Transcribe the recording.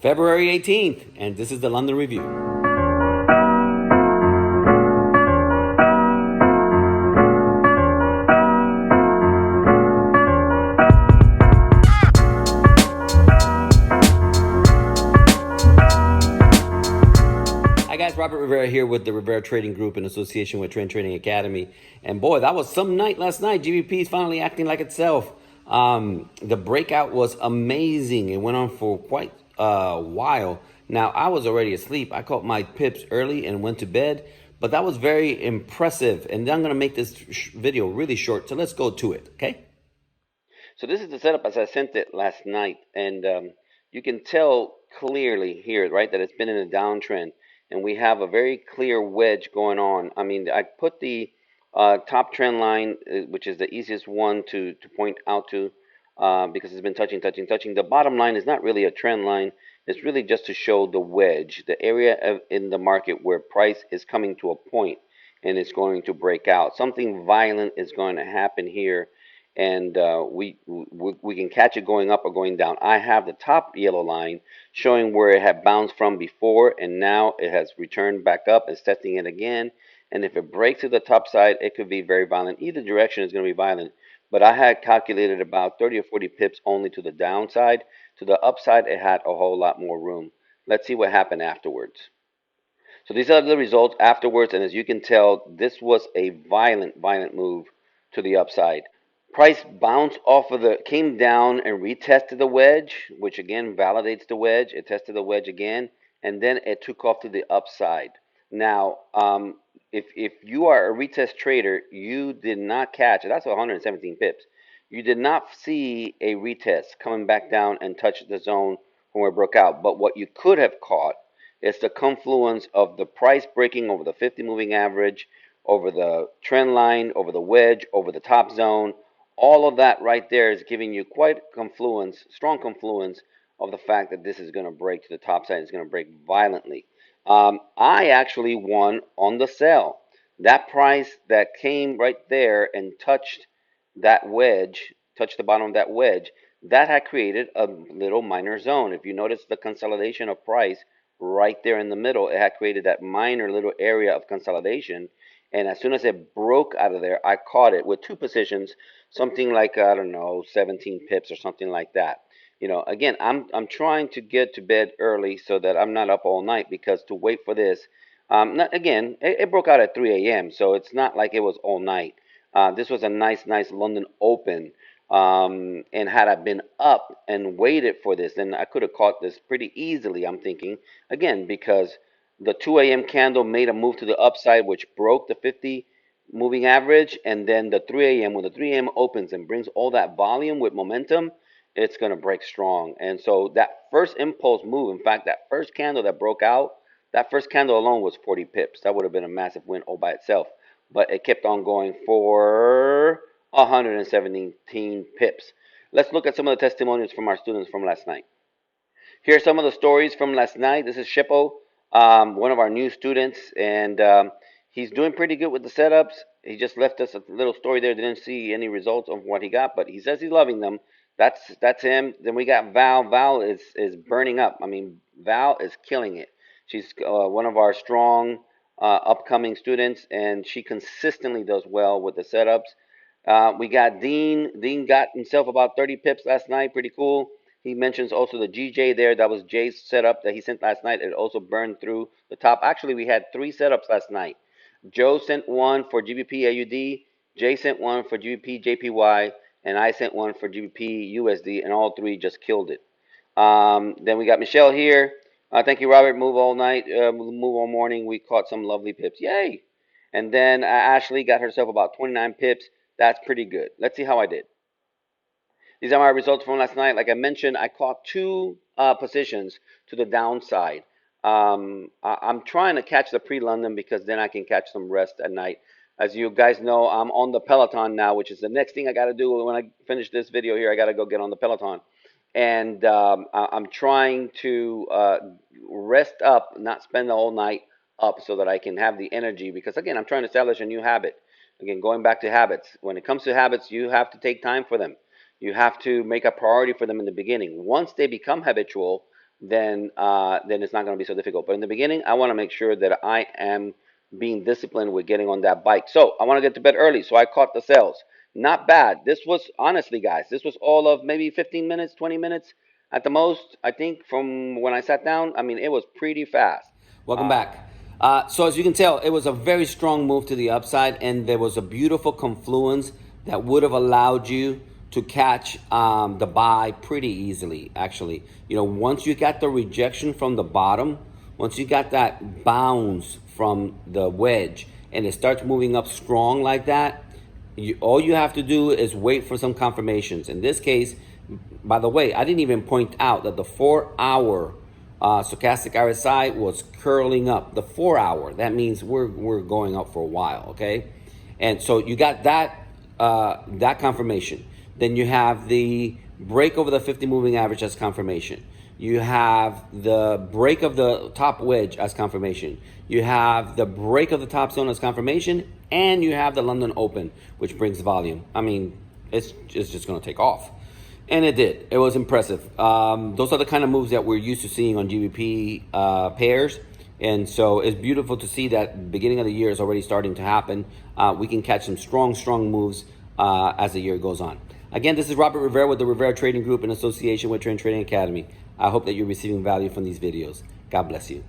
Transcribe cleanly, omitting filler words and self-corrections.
February 18th, and this is the London Review. Hi guys, Robert Rivera here with the Rivera Trading Group in association with Trend Trading Academy. And boy, that was some night last night. GBP is finally acting like itself. The breakout was amazing. It went on for quite a while. Now, I was already asleep. I caught my pips early and went to bed, but that was very impressive. And I'm going to make this video really short, so let's go to it, okay? So this is the setup as I sent it last night, and you can tell clearly here, right, that it's been in a downtrend, and we have a very clear wedge going on. I mean, I put the top trend line, which is the easiest one to point out to, because it's been touching. The bottom line is not really a trend line. It's really just to show the wedge, the area in the market where price is coming to a point and it's going to break out. Something violent is going to happen here, and we can catch it going up or going down. I have the top yellow line showing where it had bounced from before, and now it has returned back up. It's testing it again, and if it breaks to the top side, it could be very violent. Either direction is going to be violent, but I had calculated about 30 or 40 pips only to the downside. To the upside, it had a whole lot more room. Let's see what happened afterwards. So these are the results afterwards, and as you can tell, this was a violent move to the upside. Price bounced off of came down and retested the wedge, which again validates the wedge. It tested the wedge again, and then it took off to the upside. Now, if you are a retest trader, you did not catch it. That's 117 pips. You did not see a retest coming back down and touch the zone from where it broke out. But what you could have caught is the confluence of the price breaking over the 50 moving average, over the trend line, over the wedge, over the top zone. All of that right there is giving you quite strong confluence of the fact that this is going to break to the top side. It's going to break violently. I actually won on the sell. That price that came right there and touched that wedge, touched the bottom of that wedge, that had created a little minor zone. If you notice the consolidation of price right there in the middle, it had created that minor little area of consolidation. And as soon as it broke out of there, I caught it with two positions, something like, I don't know, 17 pips or something like that. You know, again, I'm trying to get to bed early so that I'm not up all night, because to wait for this, it broke out at 3 a.m., so it's not like it was all night. This was a nice London open. And had I been up and waited for this, then I could have caught this pretty easily, I'm thinking. Again, because the 2 a.m. candle made a move to the upside, which broke the 50 moving average. And then the 3 a.m., when the 3 a.m. opens and brings all that volume with momentum, it's going to break strong. And so that first impulse move, in fact, that first candle that broke out, that first candle alone was 40 pips. That would have been a massive win all by itself. But it kept on going for 117 pips. Let's look at some of the testimonials from our students from last night. Here are some of the stories from last night. This is Shippo, one of our new students, and he's doing pretty good with the setups. He just left us a little story there. Didn't see any results of what he got, but he says he's loving them. That's him. Then we got Val. Val is burning up. I mean, Val is killing it. She's one of our strong upcoming students, and she consistently does well with the setups. We got Dean. Dean got himself about 30 pips last night. Pretty cool. He mentions also the GJ there. That was Jay's setup that he sent last night. It also burned through the top. Actually, we had three setups last night. Joe sent one for GBP AUD. Jay sent one for GBP JPY. And I sent one for GBP USD. And all three just killed it. Then we got Michelle here. Thank you, Robert. Move all night. Move all morning. We caught some lovely pips. Yay. And then Ashley got herself about 29 pips. That's pretty good. Let's see how I did. These are my results from last night. Like I mentioned, I caught two positions to the downside. I'm trying to catch the pre-London because then I can catch some rest at night. As you guys know, I'm on the Peloton now, which is the next thing I got to do when I finish this video here. I got to go get on the Peloton. And I'm trying to rest up, not spend the whole night up, so that I can have the energy. Because, again, I'm trying to establish a new habit. Again, going back to habits. When it comes to habits, you have to take time for them. You have to make a priority for them in the beginning. Once they become habitual, then it's not going to be so difficult. But in the beginning, I want to make sure that I am being disciplined with getting on that bike. So I want to get to bed early, so I caught the sales. Not bad. This was, honestly, guys, this was all of maybe 15 minutes, 20 minutes at the most, I think, from when I sat down. I mean, it was pretty fast. Welcome back. So as you can tell, it was a very strong move to the upside, and there was a beautiful confluence that would have allowed you to catch the buy pretty easily, actually. You know, once you got the rejection from the bottom, once you got that bounce from the wedge, and it starts moving up strong like that, all you have to do is wait for some confirmations. In this case, by the way, I didn't even point out that the 4-hour stochastic RSI was curling up. The 4-hour, that means we're going up for a while, okay? And so you got that that confirmation. Then you have the break over the 50 moving average as confirmation. You have the break of the top wedge as confirmation. You have the break of the top zone as confirmation, and you have the London Open, which brings volume. I mean, it's just going to take off. And it did. It was impressive. Those are the kind of moves that we're used to seeing on GBP pairs. And so it's beautiful to see that beginning of the year is already starting to happen. We can catch some strong moves as the year goes on. Again, this is Robert Rivera with the Rivera Trading Group in association with Trend Trading Academy. I hope that you're receiving value from these videos. God bless you.